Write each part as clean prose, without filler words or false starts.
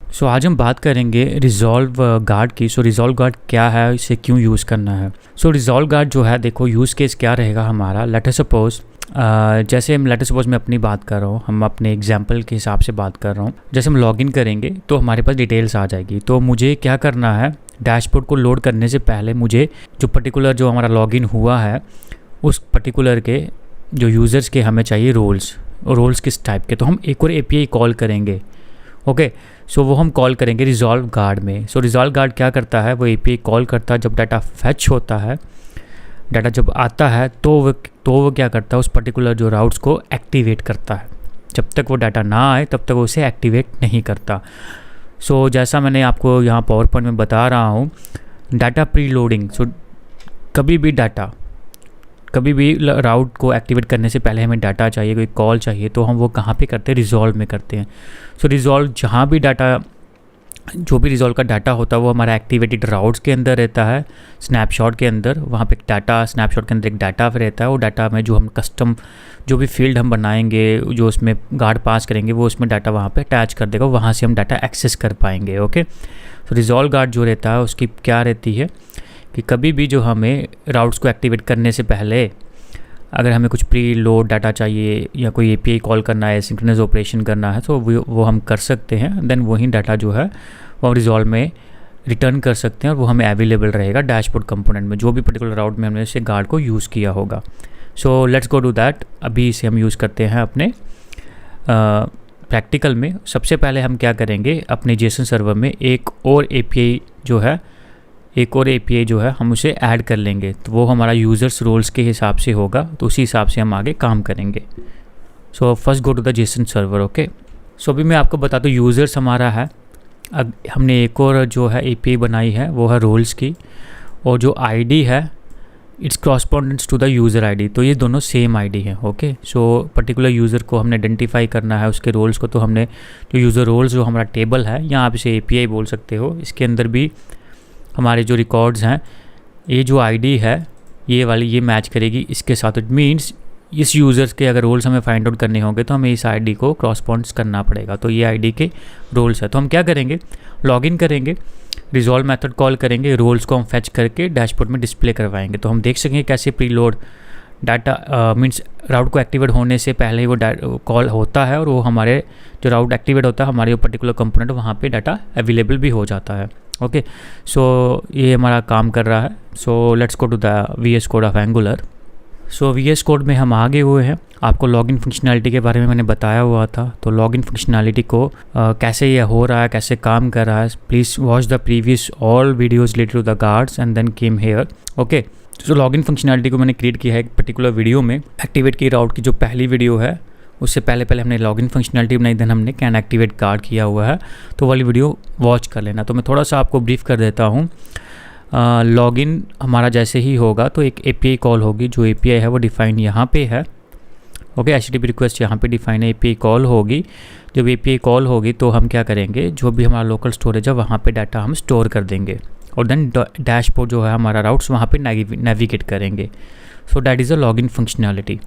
सो आज हम बात करेंगे रिज़ॉल्व गार्ड की। सो रिज़ॉल्व गार्ड क्या है, इसे क्यों यूज़ करना है। सो रिज़ॉल्व गार्ड जो है, देखो यूज़ केस क्या रहेगा हमारा। लेट अस सपोज मैं अपनी बात कर रहा हूँ, हम अपने एग्जांपल के हिसाब से बात कर रहा हूँ। जैसे हम लॉगिन करेंगे तो हमारे पास डिटेल्स आ जाएगी। तो मुझे क्या करना है, डैशबोर्ड को लोड करने से पहले मुझे जो हमारा लॉगिन हुआ है उस पर्टिकुलर के जो यूज़र्स के हमें चाहिए रोल्स किस टाइप के। तो हम एक और एपीआई कॉल करेंगे। ओके, सो वो हम कॉल करेंगे रिज़ॉल्व गार्ड में। सो रिज़ॉल्व गार्ड क्या करता है, वो एपीआई कॉल करता है। जब डाटा फैच होता है, डाटा जब आता है तो वो क्या करता है, उस पर्टिकुलर जो राउट्स को एक्टिवेट करता है। जब तक वो डाटा ना आए तब तक वो उसे एक्टिवेट नहीं करता। सो जैसा मैंने आपको यहाँ पावर पॉइंट में बता रहा हूँ, डाटा प्री लोडिंग। सो कभी भी राउट को एक्टिवेट करने से पहले हमें डाटा चाहिए, कोई कॉल चाहिए, तो हम वो कहाँ पे करते हैं, रिज़ॉल्व में करते हैं। सो रिज़ॉल्व जहाँ भी डाटा, जो भी रिज़ॉल्व का डाटा होता है वो हमारा एक्टिवेटेड राउट्स के अंदर रहता है, स्नैपशॉट के अंदर। वहाँ पे एक डाटा, स्नैपशॉट के अंदर एक डाटा रहता है। वो डाटा में जो हम कस्टम जो भी फील्ड हम बनाएंगे, जो उसमें गार्ड पास करेंगे, वो उसमें डाटा वहाँ पे अटैच कर देगा। वहाँ से हम डाटा एक्सेस कर पाएंगे। ओके, तो रिज़ॉल्व गार्ड जो रहता है उसकी क्या रहती है कि कभी भी जो हमें राउट्स को एक्टिवेट करने से पहले अगर हमें कुछ प्री लोड डाटा चाहिए या कोई एपीआई कॉल करना है, सिंक्रोनस ऑपरेशन करना है, तो वो हम कर सकते हैं। देन वही डाटा जो है वो रिज़ॉल्व में रिटर्न कर सकते हैं और वो हमें अवेलेबल रहेगा डैशबोर्ड कंपोनेंट में, जो भी पर्टिकुलर राउट में हमने इसे गार्ड को यूज़ किया होगा। So let's go to that. अभी इसे हम यूज़ करते हैं अपने प्रैक्टिकल में। सबसे पहले हम क्या करेंगे, अपने जेसन सर्वर में एक और एपीआई जो है हम उसे ऐड कर लेंगे। तो वो हमारा यूज़र्स रोल्स के हिसाब से होगा, तो उसी हिसाब से हम आगे काम करेंगे। So first go to the JSON server. Okay, so अभी मैं आपको बता दूँ, यूज़र्स हमारा है। अब हमने एक और जो है एपीआई बनाई है, वो है रोल्स की, और जो आईडी है it's correspondence to the user ID. तो ये दोनों सेम आईडी है। ओके, सो पर्टिकुलर यूज़र को हमने आइडेंटिफाई करना है, उसके रोल्स को। तो हमने जो यूज़र रोल्स जो हमारा टेबल है, या आप इसे एपीआई बोल सकते हो, इसके अंदर भी हमारे जो रिकॉर्ड्स हैं, ये जो आईडी है ये वाली, ये मैच करेगी इसके साथ। इट मीन्स इस यूज़र्स के अगर रोल्स हमें फाइंड आउट करने होंगे तो हमें इस आईडी को क्रॉसपॉन्ड्स करना पड़ेगा। तो ये आईडी के रोल्स है। तो हम क्या करेंगे, लॉगिन करेंगे, रिजॉल्व मेथड कॉल करेंगे, रोल्स को हम फैच करके डैशबोर्ड में डिस्प्ले करवाएंगे। तो हम देख सकेंगे कैसे प्रीलोड डाटा मीन्स राउट को एक्टिवेट होने से पहले ही वो कॉल होता है, और वो हमारे जो राउट एक्टिवेट होता है हमारे पर्टिकुलर कंपोनेंट, वहाँ पे डाटा अवेलेबल भी हो जाता है। ओके, सो ये हमारा काम कर रहा है। So let's go to the VS code of Angular. So VS code में हम आगे हुए हैं। आपको लॉगिन फंक्शनैलिटी के बारे में मैंने बताया हुआ था। तो लॉगिन फंक्शनैलिटी को कैसे ये हो रहा है, कैसे काम कर रहा है, please watch the previous all videos related to the guards and then came here. Okay, so login functionality को मैंने क्रिएट किया है एक पर्टिकुलर वीडियो में। एक्टिवेट की राउट की जो पहली वीडियो है, उससे पहले हमने लॉगिन फंक्शनैलिटी बनाई, देन हमने कैन एक्टिवेट गार्ड किया हुआ है। तो वाली वीडियो वॉच कर लेना। तो मैं थोड़ा सा आपको ब्रीफ कर देता हूँ। लॉगिन हमारा जैसे ही होगा तो एक एपीआई कॉल होगी। जो एपीआई है वो डिफाइन यहाँ पे है। ओके, एचटीटीपी रिक्वेस्ट यहाँ पे डिफाइन है, एपीआई कॉल होगी। जब एपीआई कॉल होगी तो हम क्या करेंगे, जो भी हमारा लोकल स्टोरेज है वहाँ पे डाटा हम स्टोर कर देंगे, और देन डैशबोर्ड जो है हमारा राउट्स वहाँ पे नेविगेट करेंगे। सो that is a login functionality.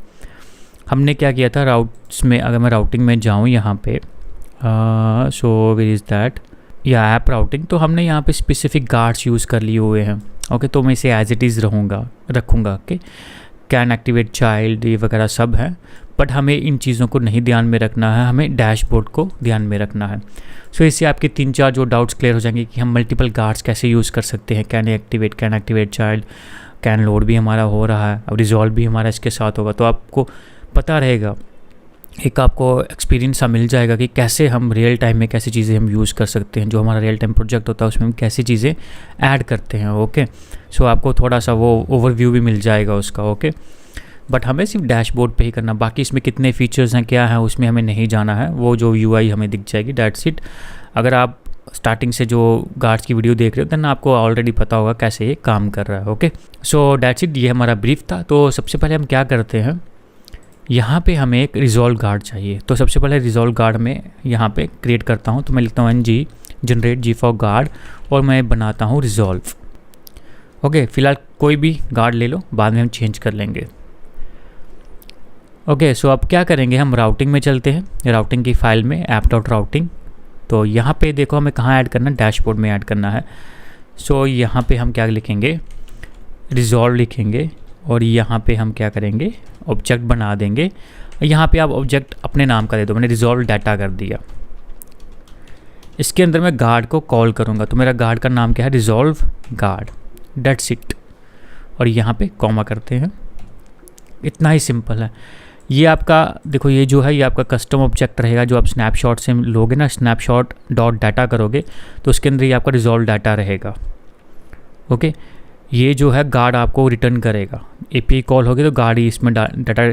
हमने क्या किया था राउट्स में, अगर मैं राउटिंग में जाऊँ यहाँ पे, सो वेयर इज़ दैट, या ऐप राउटिंग, तो हमने यहाँ पे स्पेसिफिक गार्ड्स यूज़ कर लिए हुए हैं। ओके, तो मैं इसे एज इट इज़ रखूँगा। ओके, कैन एक्टिवेट चाइल्ड, ये वगैरह सब है, बट हमें इन चीज़ों को नहीं ध्यान में रखना है, हमें डैशबोर्ड को ध्यान में रखना है। सो इससे आपके 3-4 जो डाउट्स क्लियर हो जाएंगे कि हम मल्टीपल गार्ड्स कैसे यूज़ कर सकते हैं। Can activate child, can load भी हमारा हो रहा है, अब रिजॉल्व भी हमारा इसके साथ होगा। तो आपको पता रहेगा, एक आपको एक्सपीरियंस सा मिल जाएगा कि कैसे हम रियल टाइम में कैसी चीज़ें हम यूज़ कर सकते हैं। जो हमारा रियल टाइम प्रोजेक्ट होता है उसमें हम कैसी चीज़ें ऐड करते हैं। ओके, सो आपको थोड़ा सा वो ओवरव्यू भी मिल जाएगा उसका। ओके, बट हमें सिर्फ डैशबोर्ड पे ही करना, बाकी इसमें कितने फीचर्स हैं, क्या है, उसमें हमें नहीं जाना है। वो जो यूआई हमें दिख जाएगी, दैट्स इट। अगर आप स्टार्टिंग से जो गार्ड्स की वीडियो देख रहे हो देन आपको ऑलरेडी पता होगा कैसे ये काम कर रहा है। ओके, सो दैट्स इट, ये हमारा ब्रीफ था। तो सबसे पहले हम क्या करते हैं, यहाँ पे हमें एक रिजॉल्व गार्ड चाहिए। तो सबसे पहले रिजॉल्व गार्ड में यहाँ पे क्रिएट करता हूँ। तो मैं लिखता हूँ ng generate G for guard, और मैं बनाता हूँ रिजॉल्व। ओके, फिलहाल कोई भी गार्ड ले लो, बाद में हम चेंज कर लेंगे। ओके, सो अब क्या करेंगे, हम राउटिंग में चलते हैं। राउटिंग की फाइल में ऐप.routing तो यहाँ पे देखो हमें कहाँ ऐड करना है, डैशबोर्ड में ऐड करना है। सो यहाँ पे हम क्या लिखेंगे, रिजॉल्व लिखेंगे और यहाँ पे हम क्या करेंगे, ऑब्जेक्ट बना देंगे। यहाँ पे आप ऑब्जेक्ट अपने नाम का दे दो, मैंने रिजॉल्व डाटा कर दिया। इसके अंदर मैं गार्ड को कॉल करूँगा, तो मेरा गार्ड का नाम क्या है, रिजॉल्व गार्ड, डेट्स इट। और यहाँ पे कॉमा करते हैं, इतना ही सिंपल है। ये आपका देखो, ये जो है ये आपका कस्टम ऑब्जेक्ट रहेगा जो आप स्नैपशॉट से लोगे ना, स्नैपशॉट डॉट डाटा करोगे तो उसके अंदर ये आपका रिजॉल्व डाटा रहेगा। ओके, ये जो है गार्ड आपको रिटर्न करेगा, एपीआई कॉल होगी तो गार्ड ही इसमें डाटा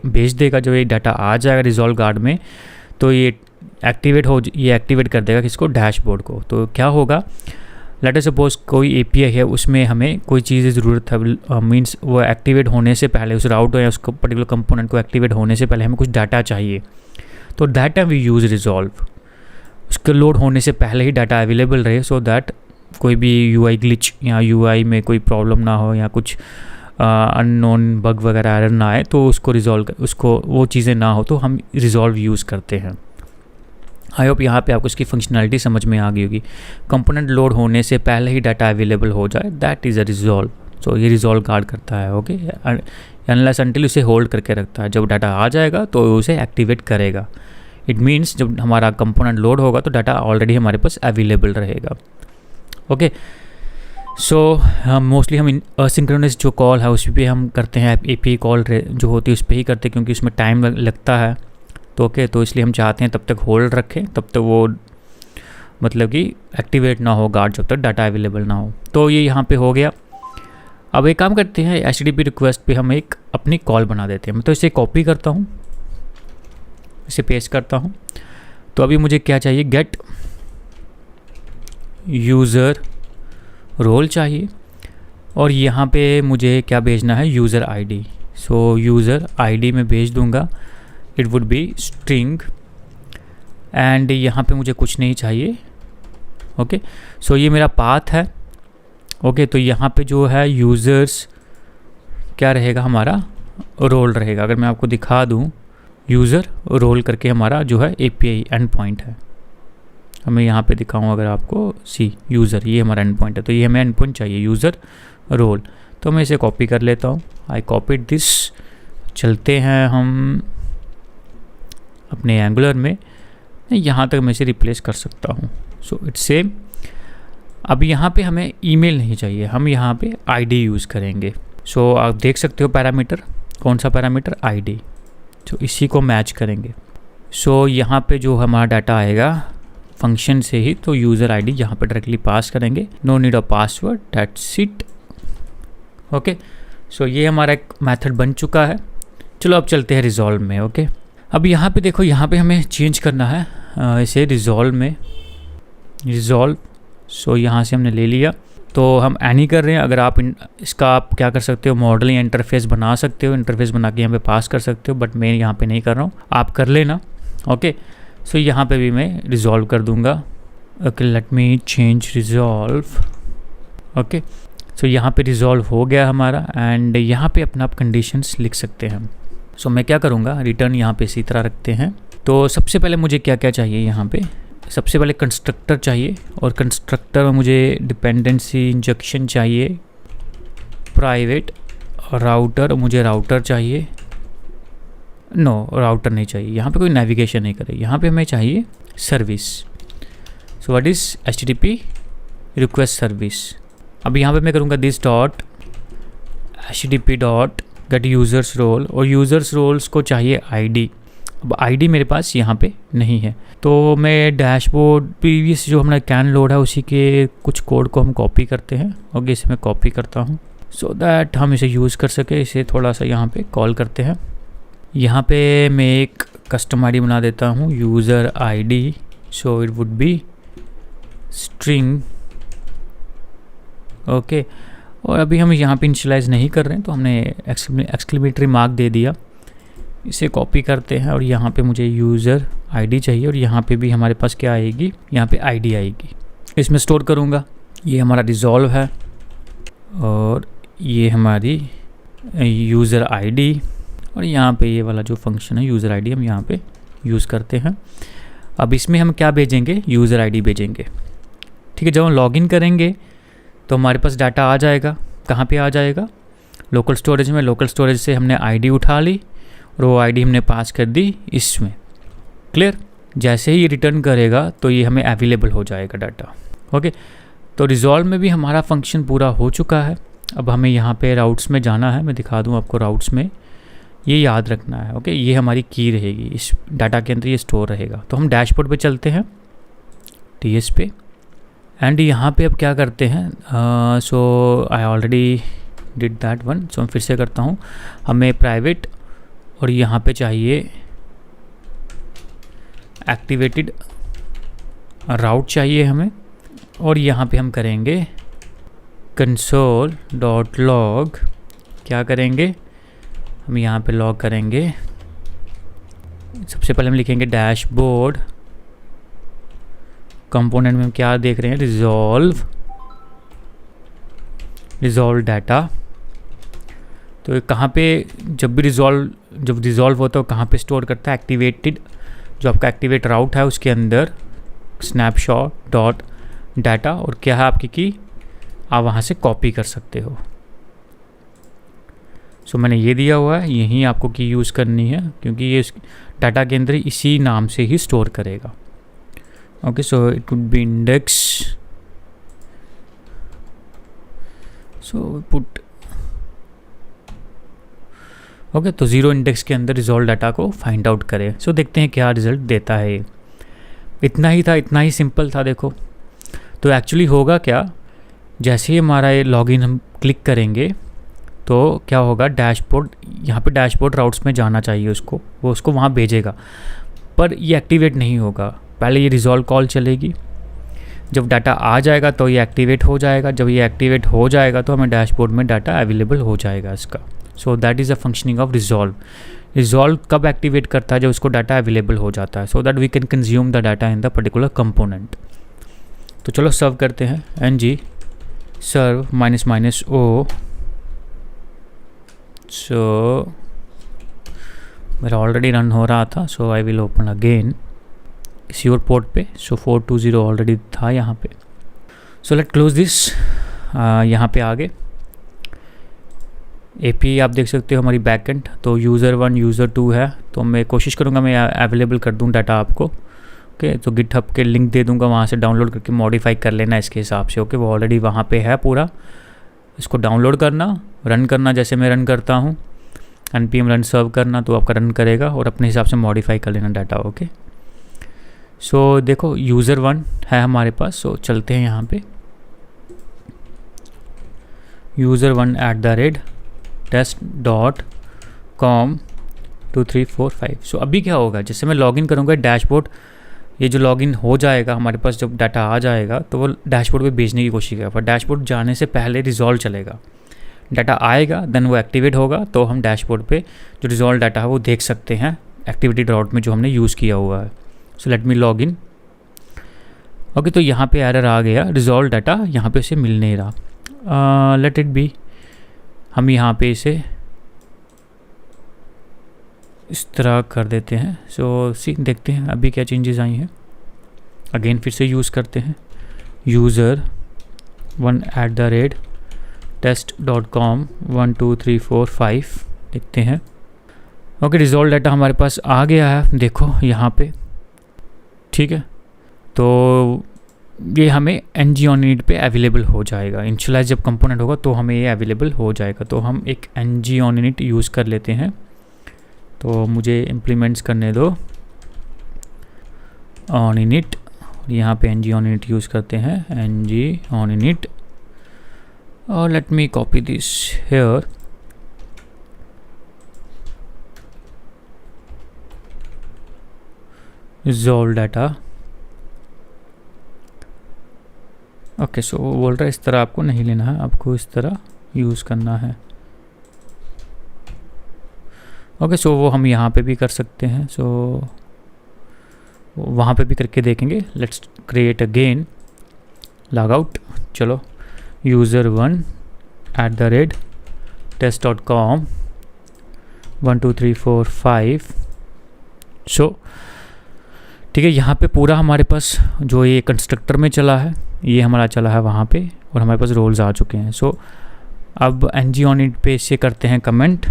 भेज देगा। जो ये डाटा आ जाएगा रिजॉल्व गार्ड में तो ये एक्टिवेट कर देगा किसको, डैशबोर्ड को। तो क्या होगा, लेट अस सपोज कोई एपीआई है, उसमें हमें कोई चीज़ की ज़रूरत है, मींस वो एक्टिवेट होने से पहले, उस राउटर या उसको पर्टिकुलर कंपोनेंट को एक्टिवेट होने से पहले हमें कुछ डाटा चाहिए, तो that time we use resolve. उसके लोड होने से पहले ही डाटा अवेलेबल रहे, सो दैट कोई भी यूआई ग्लिच या यूआई में कोई प्रॉब्लम ना हो या कुछ अननोन बग वगैरह एरर ना आए, तो उसको वो चीज़ें ना हो, तो हम रिजॉल्व यूज़ करते हैं। आई होप यहाँ पे आपको इसकी फंक्शनैलिटी समझ में आ गई होगी। कंपोनेंट लोड होने से पहले ही डाटा अवेलेबल हो जाए, दैट इज़ अ रिजॉल्व। सो ये रिजॉल्व गार्ड करता है। ओके, अनलेस अनटिल उसे होल्ड करके रखता है, जब डाटा आ जाएगा तो उसे एक्टिवेट करेगा। इट मीन्स जब हमारा कंपोनेंट लोड होगा तो डाटा ऑलरेडी हमारे पास अवेलेबल रहेगा। ओके, सो मोस्टली हम असिंक्रोनस जो कॉल है उस पर हम करते हैं, एपीआई कॉल जो होती है उस पर ही करते हैं, क्योंकि उसमें टाइम लगता है। तो ओके, तो इसलिए हम चाहते हैं तब तक होल्ड रखें, तब तक वो मतलब कि एक्टिवेट ना हो गार्ड, जब तक डाटा अवेलेबल ना हो। तो ये यहाँ पे हो गया। अब एक काम करते हैं, HTTP रिक्वेस्ट पे हम एक अपनी कॉल बना देते हैं। मैं तो इसे कॉपी करता हूँ, इसे पेस्ट करता हूँ। तो अभी मुझे क्या चाहिए, गेट यूज़र रोल चाहिए और यहाँ पे मुझे क्या भेजना है, यूज़र आईडी। सो यूज़र आईडी में भेज दूँगा, it would be string and यहाँ पे मुझे कुछ नहीं चाहिए। ओके, सो ये मेरा पाथ है। ओके, तो यहाँ पे जो है यूज़र्स क्या रहेगा, हमारा रोल रहेगा। अगर मैं आपको दिखा दूँ, यूज़र रोल करके हमारा जो है एपीआई एंड पॉइंट है। हमें यहाँ पे दिखाऊँ अगर आपको, सी यूज़र, ये हमारा एंड पॉइंट है, तो ये हमें एंड पॉइंट चाहिए, यूज़र रोल। तो मैं इसे कॉपी कर लेता हूँ, आई कॉपीड दिस। चलते हैं हम अपने एंगुलर में, यहाँ तक मैं इसे रिप्लेस कर सकता हूँ। So it's same. अब यहाँ पे हमें ईमेल नहीं चाहिए, हम यहाँ पे आईडी यूज़ करेंगे। सो आप देख सकते हो पैरामीटर, कौन सा पैरामीटर, आईडी। तो इसी को मैच करेंगे। सो यहाँ पे जो हमारा डाटा आएगा फंक्शन से ही, तो यूज़र आईडी यहाँ पे डायरेक्टली पास करेंगे, no need of password, that's it. Okay, so ये हमारा एक मेथड बन चुका है। चलो अब चलते हैं रिजॉल्व में। ओके, अब यहाँ पे देखो, यहाँ पे हमें चेंज करना है इसे रिजॉल्व में, रिजॉल्व। सो यहाँ से हमने ले लिया, तो हम एनी कर रहे हैं। अगर आप इसका आप क्या कर सकते हो, मॉडल या इंटरफेस बना सकते हो, इंटरफेस बना के यहाँ पे पास कर सकते हो, बट मैं यहाँ पे नहीं कर रहा हूँ, आप कर लेना। ओके, सो यहाँ पे भी मैं रिजॉल्व कर दूँगा। Okay, let me change resolve. Okay, so यहाँ पे रिजॉल्व हो गया हमारा एंड यहाँ पे अपना आप कंडीशंस लिख सकते हैं। सो मैं क्या करूँगा, रिटर्न यहाँ पे इसी तरह रखते हैं। तो सबसे पहले मुझे क्या क्या चाहिए, यहाँ पे सबसे पहले कंस्ट्रक्टर चाहिए और कंस्ट्रक्टर में मुझे डिपेंडेंसी इंजेक्शन चाहिए, प्राइवेट राउटर, मुझे राउटर चाहिए, नो राउटर नहीं चाहिए, यहाँ पे कोई नेविगेशन नहीं करे, यहाँ पे हमें चाहिए service. So what is HTTP request service. अब यहाँ पे मैं करूँगा this dot HTTP dot get users role, और यूज़र्स रोल्स को चाहिए आईडी। अब आईडी मेरे पास यहाँ पे नहीं है, तो मैं डैशबोर्ड प्रीवियस जो हमारा कैन लोड है उसी के कुछ कोड को हम कॉपी करते हैं। ओके, इसे मैं कॉपी करता हूँ सो दैट हम इसे यूज़ कर सके। इसे थोड़ा सा यहाँ पे कॉल करते हैं। यहाँ पे मैं एक कस्टम आईडी बना देता हूँ, user ID. So it would be string. Okay, और अभी हम यहाँ पे इनिशियलाइज़ नहीं कर रहे हैं, तो हमने एक्सक्लेमेटरी मार्क दे दिया। इसे कॉपी करते हैं और यहाँ पे मुझे यूज़र आईडी चाहिए और यहाँ पे भी हमारे पास क्या आएगी, यहाँ पे आईडी आएगी। इसमें स्टोर करूँगा। ये हमारा रिजॉल्व है और ये हमारी यूज़र आईडी, और यहाँ पे ये वाला जो फंक्शन है यूज़र आईडी हम यहाँ पे यूज़ करते हैं। अब इसमें हम क्या भेजेंगे, यूज़र आईडी भेजेंगे। ठीक है, जब हम लॉगिन करेंगे तो हमारे पास डाटा आ जाएगा। कहाँ पे आ जाएगा, लोकल स्टोरेज में। लोकल स्टोरेज से हमने आईडी उठा ली और वो आईडी हमने पास कर दी इसमें। क्लियर। जैसे ही ये रिटर्न करेगा तो ये हमें अवेलेबल हो जाएगा डाटा। ओके, तो रिजॉल्व में भी हमारा फंक्शन पूरा हो चुका है। अब हमें यहाँ पे राउट्स में जाना है। मैं दिखा दूँ आपको, राउट्स में ये याद रखना है। ओके, ये हमारी की रहेगी, इस डाटा के अंदर ये स्टोर रहेगा। तो हम डैशबोर्ड पे चलते हैं, TS पे, एंड यहाँ पे अब क्या करते हैं, so I already did that one, so मैं फिर से करता हूँ। हमें प्राइवेट और यहाँ पे चाहिए एक्टिवेटेड राउट चाहिए हमें, और यहाँ पे हम करेंगे console.log। क्या करेंगे, हम यहाँ पे लॉग करेंगे। सबसे पहले हम लिखेंगे डैशबोर्ड, कंपोनेंट में हम क्या देख रहे हैं, रिजॉल्व डाटा। तो कहाँ पे जब रिजॉल्व होता है कहाँ पे स्टोर करता है, एक्टिवेटेड, जो आपका एक्टिवेट राउट है उसके अंदर स्नैपशॉट डॉट डाटा, और क्या है आपकी की, आप वहाँ से कॉपी कर सकते हो। सो मैंने ये दिया हुआ है, यहीं आपको की यूज़ करनी है क्योंकि ये डाटा के अंदर इसी नाम से ही स्टोर करेगा। Okay, so it would be index, so put, okay, तो 0 इंडेक्स के अंदर रिजॉल्व डाटा को फाइंड आउट करें। सो देखते हैं क्या रिजल्ट देता है ये। इतना ही था, इतना ही सिंपल था। देखो तो एक्चुअली होगा क्या, जैसे ही हमारा ये लॉगिन हम क्लिक करेंगे तो क्या होगा, डैशबोर्ड, यहाँ पे डैशबोर्ड राउट्स में जाना चाहिए उसको, वो उसको वहाँ भेजेगा, पर ये एक्टिवेट नहीं होगा। पहले ये रिजॉल्व कॉल चलेगी, जब डाटा आ जाएगा तो ये एक्टिवेट हो जाएगा। जब ये एक्टिवेट हो जाएगा तो हमें डैशबोर्ड में डाटा अवेलेबल हो जाएगा इसका। So that is a functioning of resolve. Resolve कब एक्टिवेट करता है, जब उसको डाटा अवेलेबल हो जाता है, so that we can consume the data in the particular component. तो चलो सर्व करते हैं, ng सर्व -o। सो मेरा ऑलरेडी रन हो रहा था, सो आई विल ओपन अगेन किसी और पोर्ट पे। सो 420 ऑलरेडी था यहाँ पे। So let close this. यहाँ पे आगे API आप देख सकते हो हमारी बैकएंड, तो यूज़र 1 यूज़र 2 है। तो मैं कोशिश करूँगा मैं अवेलेबल कर दूँ डाटा आपको। ओके, तो गिटहब के लिंक दे दूँगा, वहाँ से डाउनलोड करके मॉडिफाई कर लेना इसके हिसाब से। ओके, वो ऑलरेडी वहाँ पे है पूरा, इसको डाउनलोड करना, रन करना जैसे मैं रन करता हूँ, npm रन सर्व करना, तो आपका रन करेगा और अपने हिसाब से मॉडिफाई कर लेना डाटा। ओके, सो देखो यूज़र 1 है हमारे पास। सो चलते हैं यहाँ पे, user1 test.com 2345। सो अभी क्या होगा, जैसे मैं लॉगिन करूँगा डैशबोर्ड, ये जो लॉगिन हो जाएगा हमारे पास, जब डाटा आ जाएगा तो वो डैशबोर्ड पे भेजने की कोशिश करेगा, पर डैशबोर्ड जाने से पहले रिजॉल्व चलेगा। डाटा आएगा देन वो एक्टिवेट होगा, तो हम डैशबोर्ड पे जो रिजॉल्व डाटा है वो देख सकते हैं एक्टिविटी राउट में जो हमने यूज़ किया हुआ है। सो let me log in. Okay, तो यहाँ पे एरर आ गया, रिजॉल्व डाटा यहाँ पे से मिल नहीं रहा। लेट इट बी, हम यहाँ पे इसे इस तरह कर देते हैं। सो देखते हैं अभी क्या चेंजेस आई हैं। अगेन फिर से यूज़ करते हैं user1 test.com 12345, देखते हैं। ओके, रिजॉल्व डाटा हमारे पास आ गया है, देखो यहाँ पे। ठीक है, तो ये हमें ng-on-init पे अवेलेबल हो जाएगा। इनिशियलाइज जब कंपोनेंट होगा तो हमें ये अवेलेबल हो जाएगा। तो हम एक ng-on-init यूज़ कर लेते हैं। तो मुझे इम्प्लीमेंट्स करने दो on-init, यहाँ पे ng-on-init यूज़ करते हैं, ng-on-init, और let me copy this here. Resolve data. Okay, so वो बोल रहा है इस तरह आपको नहीं लेना है, आपको इस तरह यूज़ करना है। ओके, सो वो हम यहाँ पे भी कर सकते हैं। सो वहाँ पे भी करके देखेंगे। Let's create again, log out. चलो user1 test.com 12345। सो ठीक है, यहाँ पे पूरा हमारे पास जो ये कंस्ट्रक्टर में चला है ये हमारा चला है वहाँ पे, और हमारे पास रोल्स आ चुके हैं। सो अब ngOnInt पे इसे करते हैं कमेंट,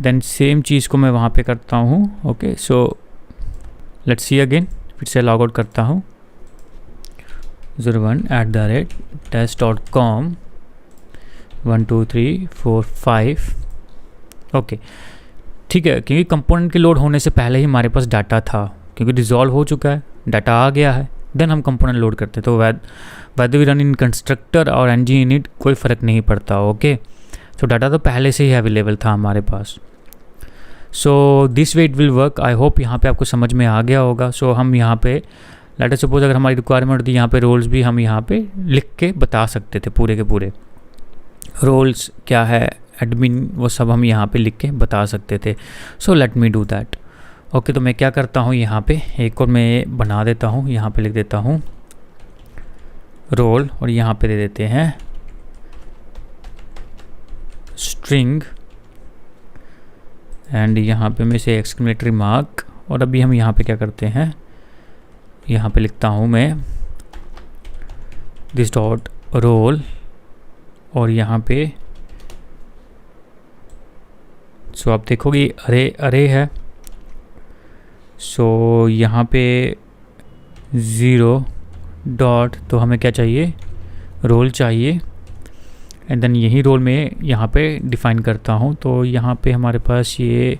देन सेम चीज़ को मैं वहाँ पे करता हूँ। Okay, so let's see again, फिर से लॉग आउट करता हूँ 01@test.com 1 2 3 4 5। ओके, ठीक है, क्योंकि कंपोनेंट के लोड होने से पहले ही हमारे पास डाटा था, क्योंकि रिजॉल्व हो चुका है, डाटा आ गया है, देन हम कंपोनेंट लोड करते। तो whether we run in constructor और ngOnInt कोई फ़र्क नहीं पड़ता। ओके, तो डाटा तो पहले से ही अवेलेबल था हमारे पास। So this way it will work. I hope यहाँ पे आपको समझ में आ गया होगा। सो हम यहाँ पे लेट अस सपोज अगर हमारी रिक्वायरमेंट होती, यहाँ पे रोल्स भी हम यहाँ पे लिख के बता सकते थे, पूरे के पूरे रोल्स क्या है, एडमिन, वो सब हम यहाँ पे लिख के बता सकते थे। सो let me do that. Okay, तो मैं क्या करता हूँ, यहाँ पे एक और मैं बना देता हूँ, यहाँ पे लिख देता हूँ रोल, और यहाँ पे दे देते हैं स्ट्रिंग, एंड यहाँ पे मैं से एक्सक्लेमेटरी मार्क। और अभी हम यहाँ पे क्या करते हैं, यहाँ पे लिखता हूँ मैं दिस डॉट रोल, और यहाँ पे सो आप देखोगे अरे है। सो यहाँ पे 0 डॉट, तो हमें क्या चाहिए, रोल चाहिए, एंड देन यही रोल में यहाँ पे डिफ़ाइन करता हूँ। तो यहाँ पे हमारे पास ये,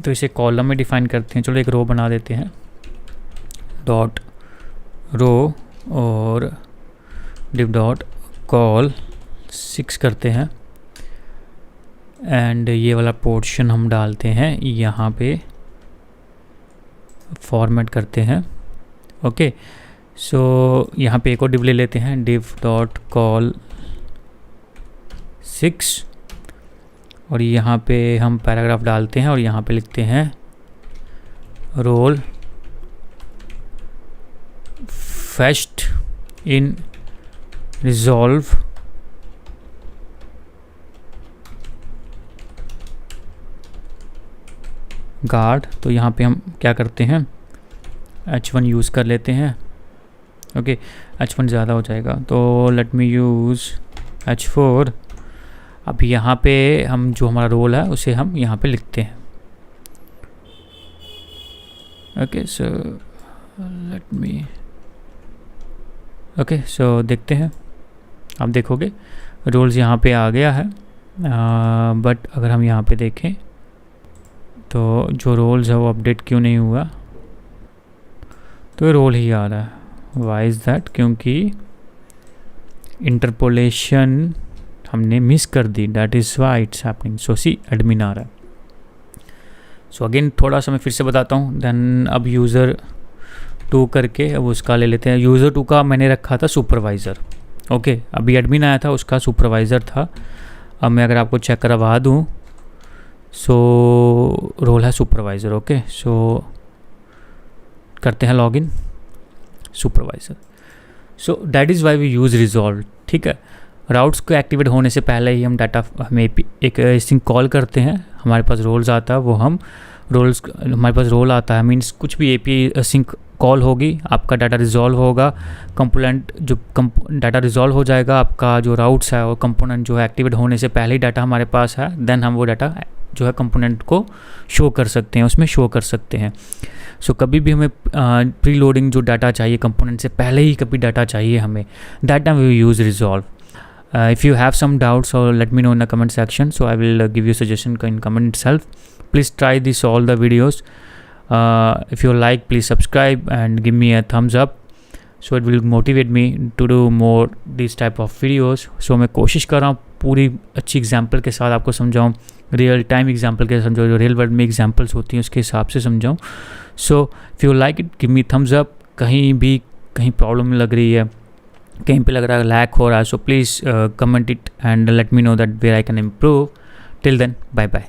तो इसे कॉलम में डिफ़ाइन करते हैं। चलो एक रो बना देते हैं, डॉट रो, और div डॉट कॉल 6 करते हैं, एंड ये वाला पोर्शन हम डालते हैं यहाँ पे, फॉर्मेट करते हैं। ओके, सो यहाँ पे एक और डिव ले लेते हैं, div डॉट कॉल 6, और यहाँ पे हम पैराग्राफ डालते हैं, और यहाँ पे लिखते हैं रोल फेच्ड इन रिजॉल्व गार्ड। तो यहाँ पे हम क्या करते हैं, h1 यूज़ कर लेते हैं। ओके, h1 ज़्यादा हो जाएगा, तो लेट मी यूज़ h4। अब यहाँ पे हम जो हमारा रोल है उसे हम यहाँ पे लिखते हैं। Okay, so let me, okay, so देखते हैं, आप देखोगे रोल्स यहाँ पे आ गया है, बट अगर हम यहाँ पे देखें तो जो रोल्स है वो अपडेट क्यों नहीं हुआ, तो ये रोल ही आ रहा है। वाई इज़ दैट, क्योंकि इंटरपोलेशन हमने मिस कर दी, that is why it's happening. So see admin आ रहा है। सो अगेन थोड़ा सा मैं फिर से बताता हूँ, देन अब यूज़र 2 करके अब उसका ले लेते हैं। यूज़र 2 का मैंने रखा था सुपरवाइज़र। ओके, अभी एडमिन आया था, उसका सुपरवाइज़र था। अब मैं अगर आपको चेक करवा दूँ, सो रोल है सुपरवाइज़र। ओके, सो करते हैं login supervisor. So that is why we use resolve. ठीक है, राउट्स को एक्टिवेट होने से पहले ही हम डाटा हमें एक स्ट्रिंग कॉल करते हैं, हमारे पास रोल्स आता है, वो हम रोल्स, हमारे पास रोल आता है, मीन्स कुछ भी API सिंक कॉल होगी, आपका डाटा रिजॉल्व होगा, कंपोनेंट जो डाटा रिजॉल्व हो जाएगा, आपका जो राउट्स है और कंपोनेंट जो है एक्टिवेट होने से पहले ही डाटा हमारे पास है, देन हम वो डाटा जो है कंपोनेंट को शो कर सकते हैं, उसमें शो कर सकते हैं। सो कभी भी हमें प्री लोडिंग जो डाटा चाहिए, कंपोनेंट से पहले ही कभी डाटा चाहिए हमें, that time we use resolve. If you have some doubts, or let me know in the comment section, so I will give you suggestion in comment itself. Please try this all the videos. If you like, please subscribe and give me a thumbs up, so it will motivate me to do more these type of videos. So मैं कोशिश कर रहा हूँ पूरी अच्छी example के साथ आपको समझाऊँ, रियल टाइम एग्जाम्पल के समझाऊँ, जो रियल वर्ल्ड में एग्जाम्पल्स होती हैं उसके हिसाब से समझाऊँ। So if you like it, give me thumbs up. कहीं प्रॉब्लम लग रही है, कहीं पे लग रहा है लैक हो रहा है, so please comment it and let me know that where I can improve. Till then, bye bye.